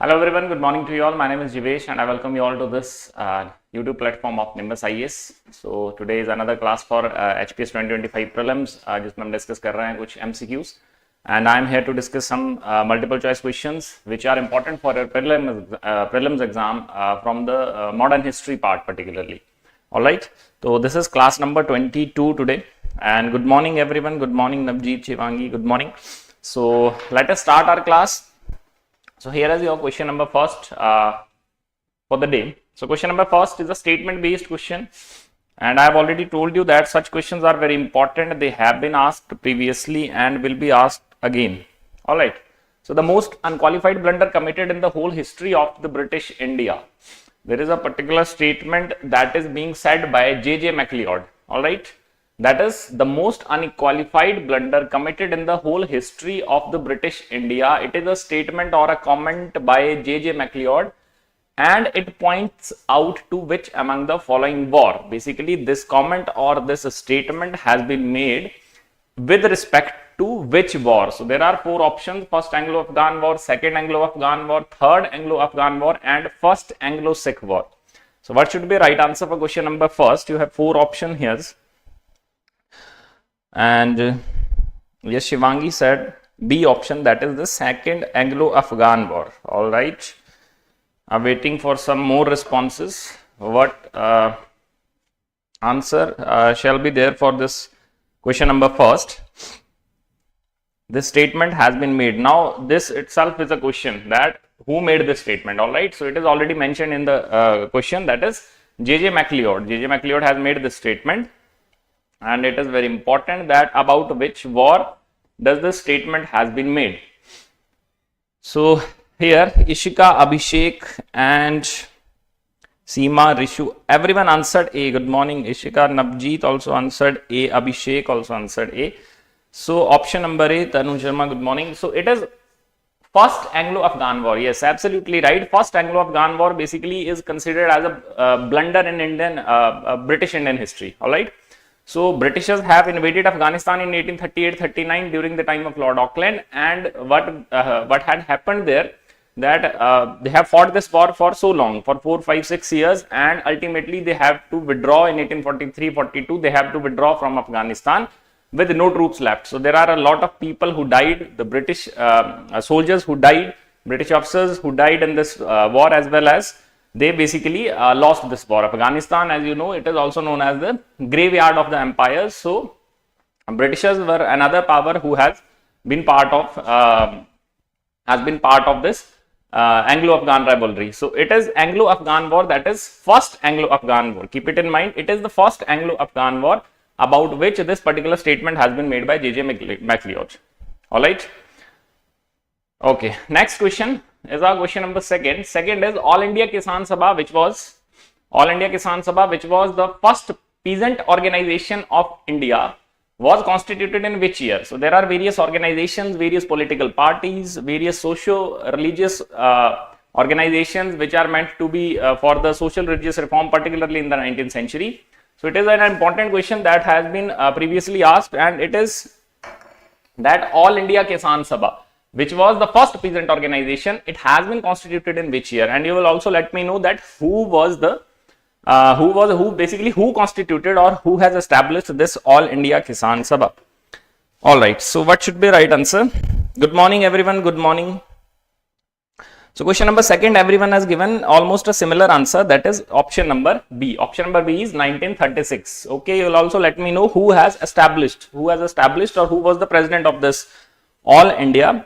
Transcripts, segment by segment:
Hello everyone, good morning to you all. My name is Jivesh and I welcome you all to this YouTube platform of Nimbus IAS. So today is another class for HPAS 2025 prelims जिसमें हम discuss कर रहे हैं कुछ MCQs and I am here to discuss some multiple choice questions which are important for your prelims exam from the modern history part particularly. Alright, so this is class number 22 today and good morning everyone. Good morning Navjeet, Shivangi, good morning. So let us start our class. So here is your question number first for the day. So question number first is a statement based question and I have already told you that such questions are very important. They have been asked previously and will be asked again. Alright. So the most unqualified blunder committed in the whole history of the British India. There is a particular statement that is being said by J.J. MacLeod. Alright. That is the most unqualified blunder committed in the whole history of the British India. It is a statement or a comment by J.J. MacLeod and it points out to which among the following war. Basically, this comment or this statement has been made with respect to which war. So there are four options: first Anglo-Afghan war, second Anglo-Afghan war, third Anglo-Afghan war and first Anglo-Sikh war. So what should be right answer for question number first? You have four options here. And yes, Shivangi said B option, that is the second Anglo-Afghan war. All right, I'm waiting for some more responses. What answer shall be there for this question number first? This statement has been made. Now this itself is a question that who made this statement. All right, so it is already mentioned in the question, that is J.J. MacLeod. J.J. MacLeod has made this statement. And it is very important that about which war does this statement has been made. So here Ishika, Abhishek and Seema, Rishu, everyone answered A. Good morning Ishika. Navjeet also answered A. Abhishek also answered A. So option number A, Tanu Sharma, good morning. So it is first Anglo-Afghan war. Yes, absolutely right. First Anglo-Afghan war basically is considered as a blunder in British Indian history. All right. So Britishers have invaded Afghanistan in 1838-39 during the time of Lord Auckland, and what had happened there, that they have fought this war for so long, for 4, 5, 6 years, and ultimately they have to withdraw in 1843-42. They have to withdraw from Afghanistan with no troops left. So there are a lot of people who died, the British soldiers who died, British officers who died in this war, as well as they basically lost this war. Afghanistan, as you know, it is also known as the graveyard of the empires. So Britishers were another power who has been part of this Anglo-Afghan rivalry. So it is Anglo-Afghan war, that is first Anglo-Afghan war. Keep it in mind, it is the first Anglo-Afghan war about which this particular statement has been made by J.J. MacLeod. All right. Okay, next question is our question number second. Second is All India Kisan Sabha, which was the first peasant organization of India, was constituted in which year? So there are various organizations, various political parties, various socio-religious organizations which are meant to be for the social religious reform, particularly in the 19th century. So it is an important question that has been previously asked, and it is that All India Kisan Sabha, which was the first peasant organization, it has been constituted in which year? And you will also let me know that who constituted or who has established this All India Kisan Sabha. All right, so what should be right answer? Good morning everyone, good morning. So question number second, everyone has given almost a similar answer, that is option number B. Option number B is 1936. Okay, you will also let me know who has established or who was the president of this All India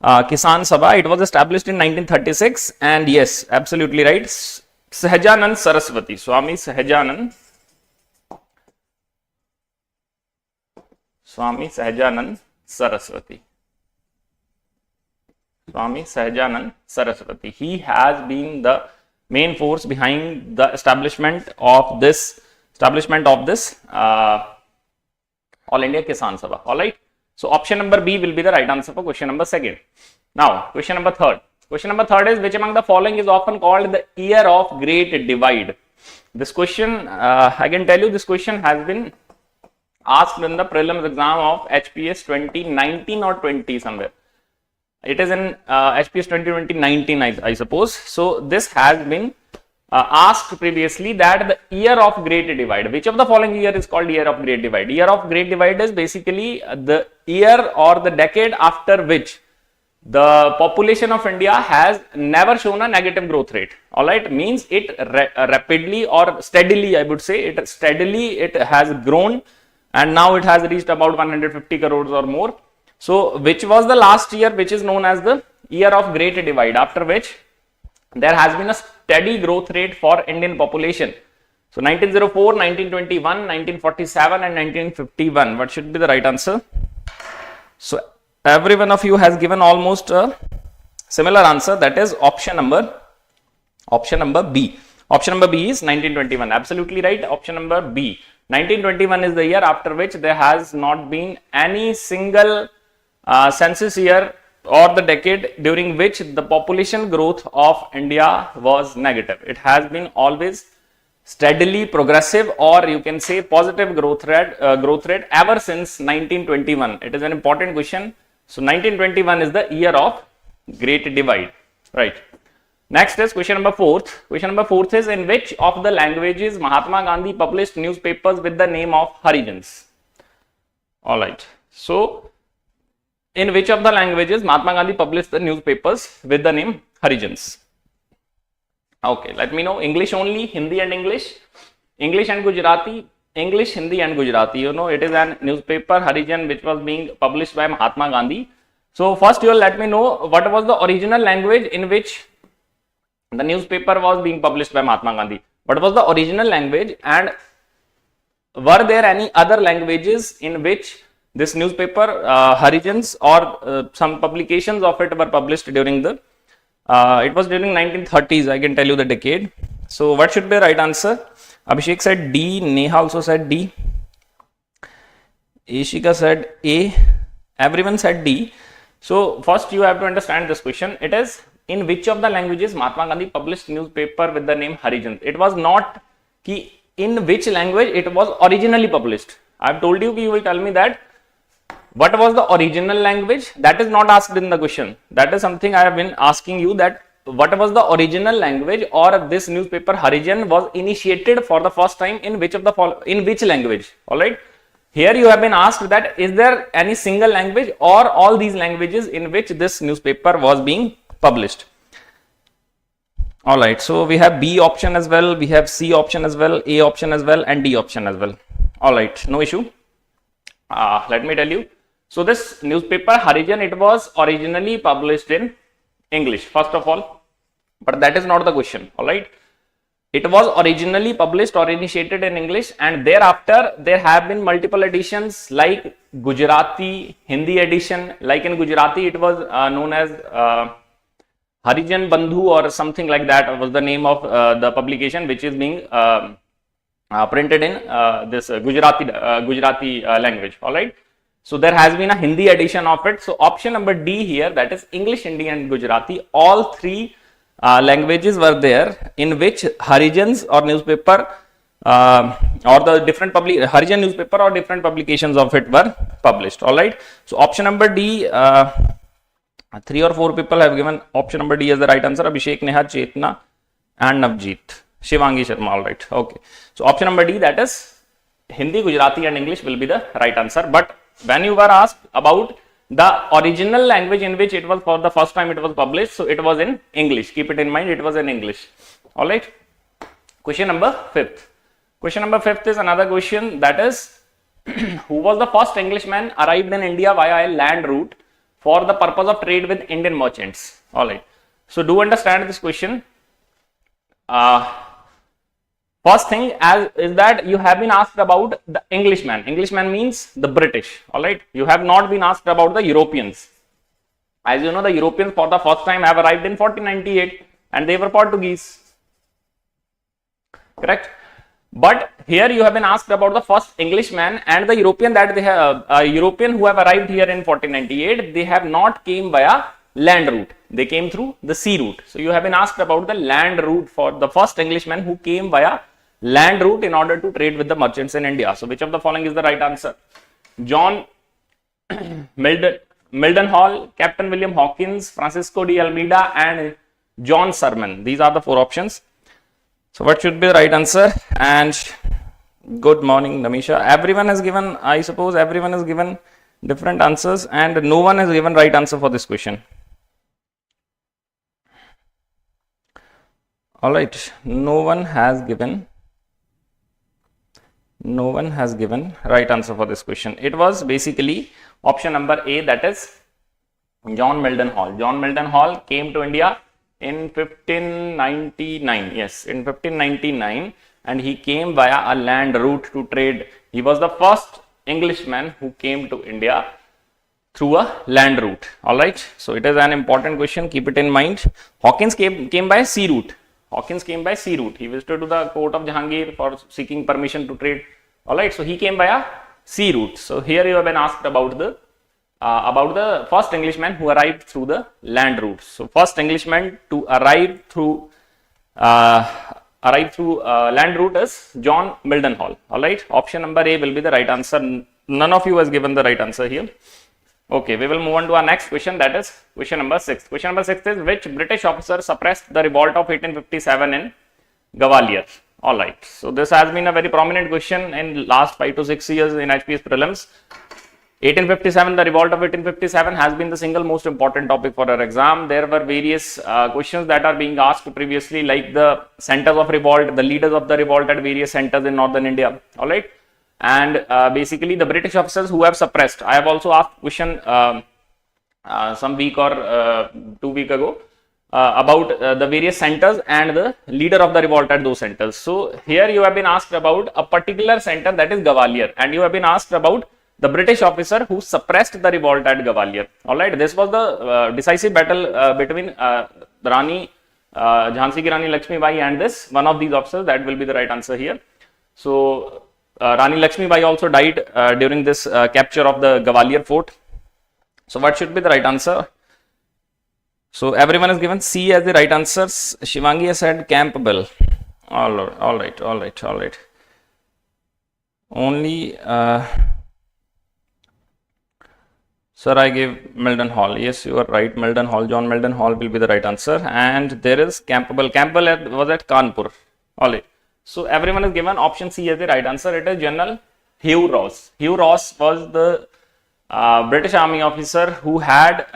Kisan Sabha. It was established in 1936, and yes, absolutely right, Sahajanand Saraswati, Swami Sahajanand Saraswati. He has been the main force behind the establishment of this All India Kisan Sabha. All right. So option number B will be the right answer for question number second. Now question number third. Question number third is which among the following is often called the year of great divide? This question, I can tell you, this question has been asked in the prelims exam of HPAS 2019 or 20 somewhere. It is in HPS 2019, I suppose. So this has been asked previously, that the year of Great Divide, which of the following year is called year of Great Divide? Year of Great Divide is basically the year or the decade after which the population of India has never shown a negative growth rate. All right, means it rapidly or steadily, I would say, it has grown, and now it has reached about 150 crores or more. So which was the last year which is known as the year of Great Divide, after which there has been a steady growth rate for Indian population? So 1904, 1921, 1947 and 1951. What should be the right answer? So every one of you has given almost a similar answer, that is option number B. Option number B is 1921. Absolutely right. Option number B. 1921 is the year after which there has not been any single census year or the decade during which the population growth of India was negative. It has been always steadily progressive, or you can say positive growth rate ever since 1921. It is an important question. So 1921 is the year of Great Divide, right? Next is question number 4. Question number 4 is, in which of the languages Mahatma Gandhi published newspapers with the name of Harijans? All right. So in which of the languages Mahatma Gandhi published the newspapers with the name Harijans? Okay, let me know. English only, Hindi and English, English and Gujarati, English, Hindi and Gujarati. You know, it is an newspaper Harijan which was being published by Mahatma Gandhi. So first you will let me know what was the original language in which the newspaper was being published by Mahatma Gandhi. What was the original language, and were there any other languages in which this newspaper Harijans or some publications of it were published during the it was during 1930s, I can tell you the decade. So what should be the right answer? Abhishek said D, Neha also said D, Ishika said A, everyone said D. So first you have to understand this question. It is, in which of the languages Mahatma Gandhi published newspaper with the name Harijans. It was not ki in which language it was originally published. I have told you, you will tell me that what was the original language. That is not asked in the question. That is something I have been asking you, that what was the original language, or this newspaper Harijan was initiated for the first time in which of the in which language. All right. Here you have been asked that is there any single language or all these languages in which this newspaper was being published. All right. So we have B option as well, we have C option as well, A option as well, and D option as well. All right. No issue. Let me tell you. So this newspaper Harijan, it was originally published in English, first of all, but that is not the question. All right. It was originally published or initiated in English, and thereafter there have been multiple editions like Gujarati, Hindi edition. Like in Gujarati, it was known as Harijan Bandhu or something like that was the name of the publication, which is being printed in this Gujarati language. All right. So there has been a Hindi edition of it. So option number D here, that is English, Hindi and Gujarati, all three languages were there in which Harijans or newspaper or the different Harijan newspaper or different publications of it were published. All right. So option number D, 3 or 4 people have given option number D as the right answer. Abhishek, Neha, Chetna and Navjeet, Shivangi Sharma. All right. Okay. So option number D, that is Hindi, Gujarati and English will be the right answer. But when you were asked about the original language in which it was for the first time it was published, so it was in English. Keep it in mind, it was in English. All right. Question number 5th. Question number 5th is another question, that is who was the first Englishman arrived in India via a land route for the purpose of trade with Indian merchants? All right. So do understand this question. First thing is that you have been asked about the Englishman. Englishman means the British. All right. You have not been asked about the Europeans. As you know, the Europeans for the first time have arrived in 1498 and they were Portuguese. Correct. But here you have been asked about the first Englishman, and the European that they have, European who have arrived here in 1498, they have not came via land route. They came through the sea route. So you have been asked about the land route for the first Englishman who came via land route in order to trade with the merchants in India. So which of the following is the right answer? John Mildenhall, Captain William Hawkins, Francisco de Almeida, and John Sermon. These are the 4 options. So what should be the right answer? And good morning, Namisha. Everyone has given, I suppose everyone has given different answers, and no one has given right answer for this question. All right, no one has given right answer for this question. It was basically option number A, that is John Mildenhall. John Mildenhall came to India in 1599. Yes, in 1599, and he came via a land route to trade. He was the first Englishman who came to India through a land route. All right, so it is an important question. Keep it in mind. Hawkins came by sea route. Hawkins came by sea route. He visited to the court of Jahangir for seeking permission to trade. All right, so he came by a sea route. So here you have been asked about the first Englishman who arrived through the land route. So first Englishman to arrive through land route is John Mildenhall. All right, option number A will be the right answer. None of you has given the right answer here. Okay, we will move on to our next question, that is question number 6. Question number 6 is, which British officer suppressed the revolt of 1857 in Gwalior? All right, so this has been a very prominent question in last 5 to 6 years in HPAS prelims. 1857, the revolt of 1857 has been the single most important topic for our exam. There were various questions that are being asked previously, like the centers of revolt, the leaders of the revolt at various centers in northern India. All right, and basically the British officers who have suppressed. I have also asked question some week or 2 weeks ago about the various centers and the leader of the revolt at those centers. So here you have been asked about a particular center, that is Gwalior, and you have been asked about the British officer who suppressed the revolt at Gwalior. All right, this was the decisive battle between Rani Jhansi ki Rani Lakshmi Bai and this one of these officers. That will be the right answer here. So Rani Lakshmi Bai also died during this capture of the Gwalior fort. So what should be the right answer? So everyone has given C as the right answer. Shivangi has said Campbell. All right. Only sir, I gave Mildenhall. Yes, you are right. Mildenhall, John Mildenhall will be the right answer. And there is Campbell. Campbell was at Kanpur. All right. So everyone has given option C as the right answer. It is General Hugh Ross. Hugh Ross was the British Army officer who had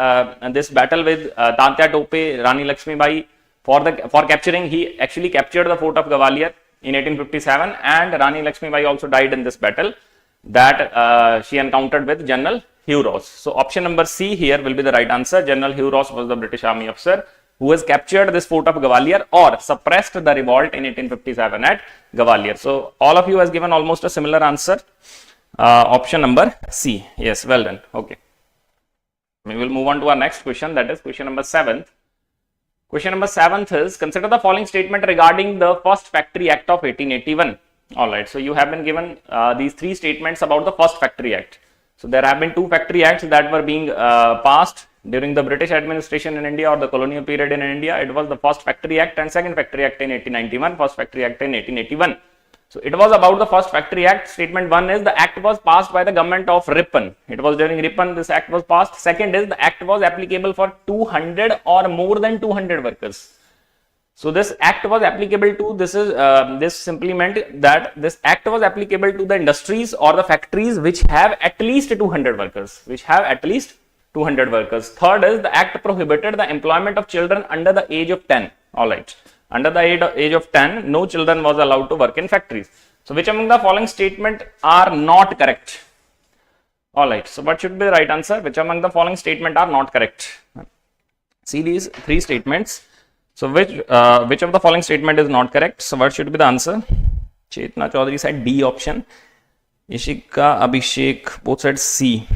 this battle with Tatya Tope, Rani Lakshmi Bai for capturing. He actually captured the fort of Gwalior in 1857, and Rani Lakshmi Bai also died in this battle that she encountered with General Hugh Ross. So option number C here will be the right answer. General Hugh Ross was the British Army officer who has captured this fort of Gwalior or suppressed the revolt in 1857 at Gwalior. So all of you has given almost a similar answer. Option number C. Yes, well done. Okay. We will move on to our next question, that is question number 7. Question number 7 is, consider the following statement regarding the first Factory Act of 1881. All right. So you have been given these 3 statements about the first Factory Act. So there have been 2 Factory Acts that were being passed during the British administration in India or the colonial period in India. It was the first Factory Act and second Factory Act in 1891, first Factory Act in 1881. So it was about the first Factory Act. Statement 1 is the act was passed by the government of Ripon. It was during Ripon this act was passed. Second is the act was applicable for 200 or more than 200 workers. So this act was applicable to, this simply meant that this act was applicable to the industries or the factories which have at least 200 workers, Third is the act prohibited the employment of children under the age of 10. All right. Under the age of 10, no children was allowed to work in factories. So which among the following statement are not correct? All right. So what should be the right answer? Which among the following statement are not correct? See these 3 statements. So which of the following statement is not correct? So what should be the answer? Chetna Chaudhary said D option. Ishika, Abhishek both said C.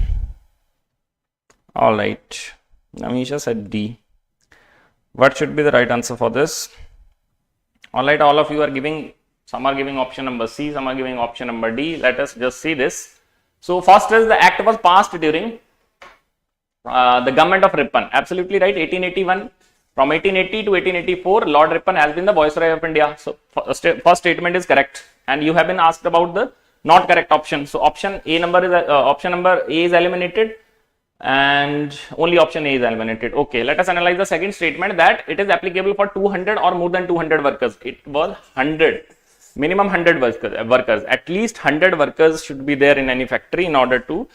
All right. Namisha said D. What should be the right answer for this? All right, all of you are giving, some are giving option number C, some are giving option number D. Let us just see this. So first is the act was passed during the government of Ripon. Absolutely right, 1881. From 1880 to 1884, Lord Ripon has been the Viceroy of India. So first statement is correct, and you have been asked about the not correct option. So option number A is eliminated. and only option A is eliminated. Okay, let us analyze the second statement, that it is applicable for 200 or more than 200 workers. It was 100, minimum 100 workers. At least 100 workers should be there in any factory in order to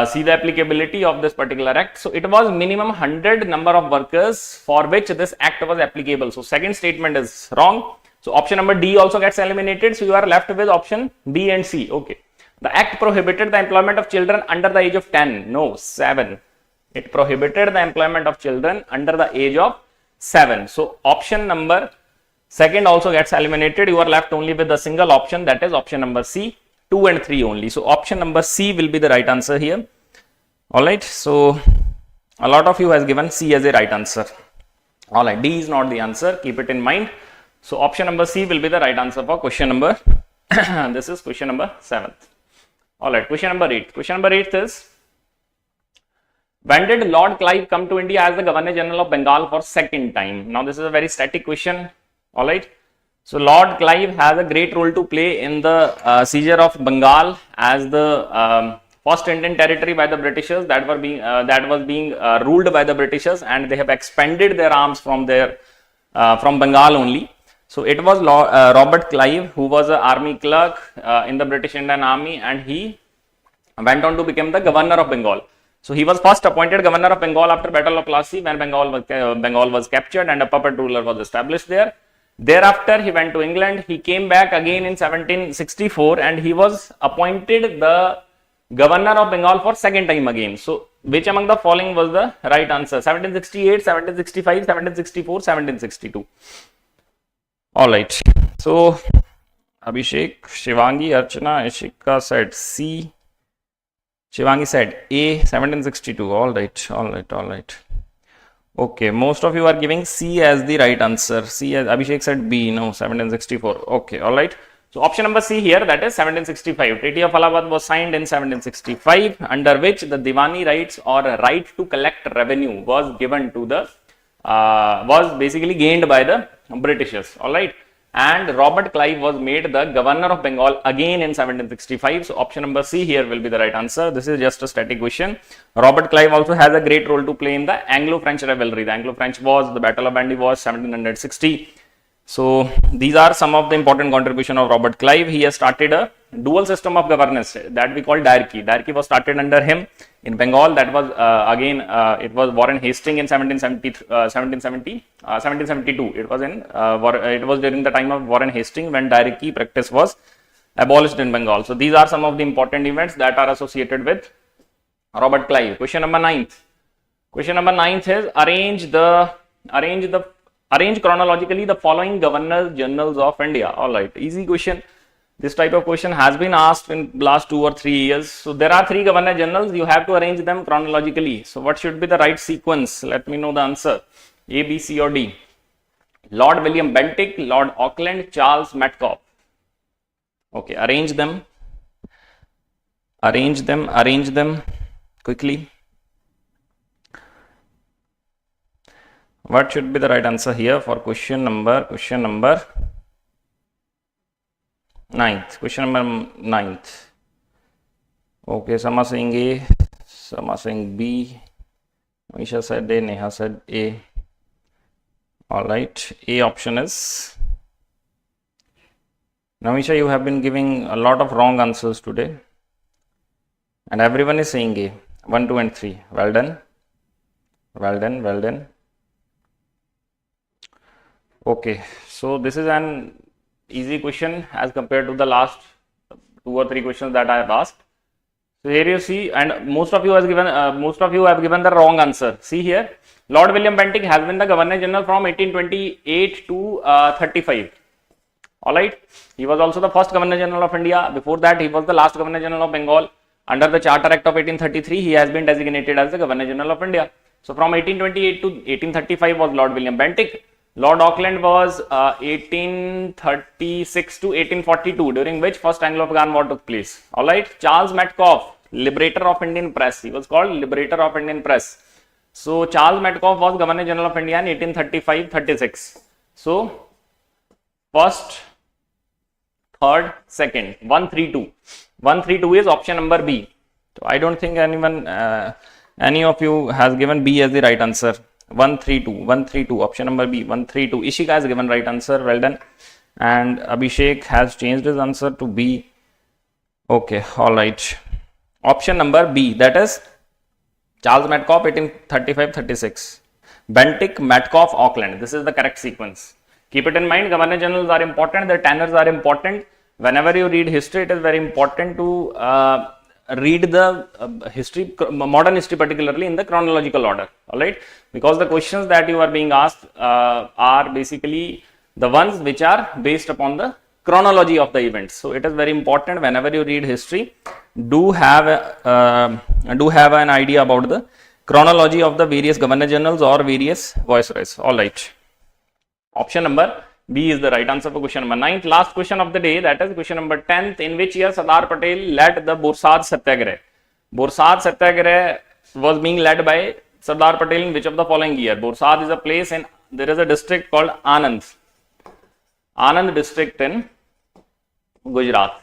see the applicability of this particular act. So it was minimum 100 number of workers for which this act was applicable. So second statement is wrong. So option number D also gets eliminated. So you are left with option B and C. Okay. The act prohibited the employment of children under the age of 10. No, 7. It prohibited the employment of children under the age of 7. So option number second also gets eliminated. You are left only with a single option, that is option number C, 2 and 3 only. So option number C will be the right answer here. Alright, so a lot of you has given C as a right answer. Alright, D is not the answer, keep it in mind. So option number C will be the right answer for question number, this is question number 7th. Alright, question number 8. Question number 8 is, when did Lord Clive come to India as the Governor General of Bengal for second time? Now this is a very static question. Alright, so Lord Clive has a great role to play in the seizure of Bengal as the first Indian territory by the Britishers that was being ruled by the Britishers, and they have expanded their arms from Bengal only. So it was Robert Clive, who was an army clerk in the British Indian Army, and he went on to become the Governor of Bengal. So he was first appointed Governor of Bengal after Battle of Plassey, when Bengal was captured and a puppet ruler was established there. Thereafter he went to England. He came back again in 1764 and he was appointed the Governor of Bengal for second time again. So which among the following was the right answer? 1768, 1765, 1764, 1762. Alright, so Abhishek, Shivangi, Archana, Ishika said C. Shivangi said A, 1762. Alright. Okay, most of you are giving C as the right answer. C as Abhishek said B, no, 1764. Okay, alright. So option number C here, that is 1765. Treaty of Allahabad was signed in 1765, under which the Diwani rights or right to collect revenue was given to the was basically gained by the Britishers. Alright, and Robert Clive was made the Governor of Bengal again in 1765. So option number C here will be the right answer. This is just a static question. Robert Clive also has a great role to play in the Anglo-French rivalry. The Anglo-French Wars, the Battle of Bandy was 1760. So these are some of the important contribution of Robert Clive. He has started a dual system of governance that we call diarchy. Diarchy was started under him in Bengal. That was it was Warren Hastings in 1772. It was during the time of Warren Hastings when diarchy practice was abolished in Bengal. So these are some of the important events that are associated with Robert Clive. Question number 9th. Question number 9th is arrange chronologically the following Governor Generals of India. Alright, easy question. This type of question has been asked in last 2 or 3 years. So there are 3 Governor Generals. You have to arrange them chronologically. So what should be the right sequence? Let me know the answer. A, B, C or D. Lord William Bentinck, Lord Auckland, Charles Metcalfe. Okay, arrange them quickly. What should be the right answer here for question number 9th? Question number 9th. Okay, some are saying A, some are saying B. Aisha said A, Neha said A. Alright, A option is. Namisha, you have been giving a lot of wrong answers today. And everyone is saying A. 1, 2 and 3. Well done. Okay, so this is an easy question as compared to the last 2 or 3 questions that I have asked. So here you see, and most of you have given the wrong answer. See here, Lord William Bentinck has been the Governor General from 1828 to 35. Alright, he was also the first Governor General of India. Before that, he was the last Governor General of Bengal. Under the Charter Act of 1833, he has been designated as the Governor General of India. So from 1828 to 1835 was Lord William Bentinck. Lord Auckland was 1836 to 1842, during which first Anglo-Afghan War took place. Alright, Charles Metcalfe, Liberator of Indian Press. He was called Liberator of Indian Press. So Charles Metcalfe was Governor General of India in 1835-36. So first, third, second, 132. 132 is option number B. So I don't think anyone Any of you has given B as the right answer? 132, option number B, 132. Ishika has given right answer, well done. And Abhishek has changed his answer to B. Okay, all right. Option number B, that is Charles Metcalfe, 1835-36. Bentinck, Metcalfe, Auckland. This is the correct sequence. Keep it in mind, governor generals are important, the tenors are important. Whenever you read history, it is very important to read the history, modern history particularly, in the chronological order, all right? Because the questions that you are being asked are basically the ones which are based upon the chronology of the events. So it is very important whenever you read history, do have an idea about the chronology of the various governor generals or various viceroys, all right? Option number B is the right answer for question number 9th. Last question of the day, that is question number 10th. In which year Sardar Patel led the Borsad Satyagraha? Borsad Satyagraha was being led by Sardar Patel in which of the following year? Borsad is a place and there is a district called Anand district in Gujarat.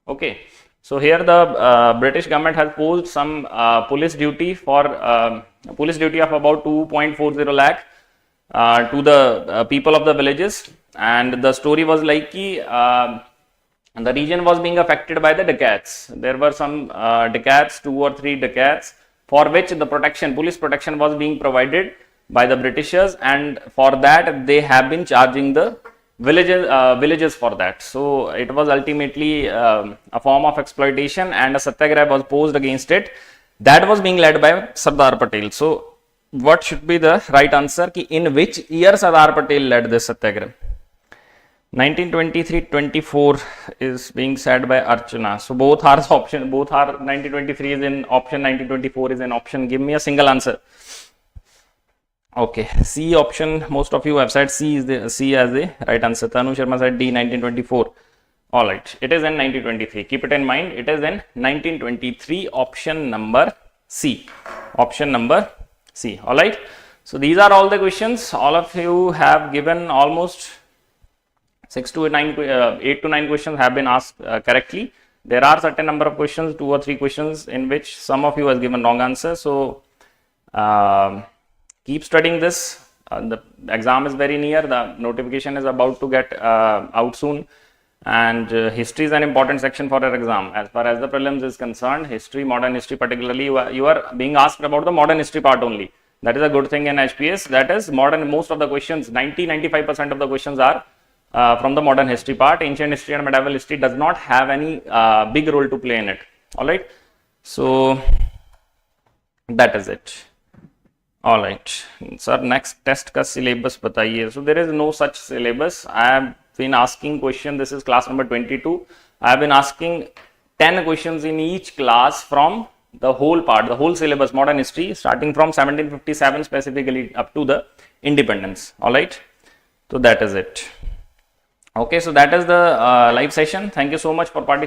Okay, so here the British government has posed some police duty of about 2.40 lakh to the people of the villages, and the story was like the region was being affected by the dacoits. There were some dacoits, 2 or 3 dacoits, for which the police protection was being provided by the Britishers, and for that they have been charging the villages for that. So it was ultimately a form of exploitation, and a satyagraha was posed against it. That was being led by Sardar Patel. So what should be the right answer? In which year Sardar Patel led this satyagraha? 1923-24 is being said by Archana. So both are option. Both are 1923 is in option. 1924 is in option. Give me a single answer. Okay, C option. Most of you have said C as the right answer. Tanu Sharma said D, 1924. All right, it is in 1923. Keep it in mind. It is in 1923. Option number C. Option number C. All right. So these are all the questions. All of you have given almost 8 to 9 questions have been asked correctly. There are certain number of questions, 2 or 3 questions in which some of you has given wrong answer. So keep studying this. The exam is very near. The notification is about to get out soon. And history is an important section for your exam. As far as the prelims is concerned, history, modern history particularly, you are being asked about the modern history part only. That is a good thing in HPAS. That is modern. Most of the questions, 90-95% of the questions are from the modern history part. Ancient history and medieval history does not have any big role to play in it. All right. So that is it. All right. Sir, next test ka syllabus bataiye. So there is no such syllabus. I have been asking question. This is class number 22. I have been asking 10 questions in each class from the whole part, the whole syllabus, modern history, starting from 1757 specifically up to the independence. All right. So that is it. Okay. So that is the live session. Thank you so much for participating.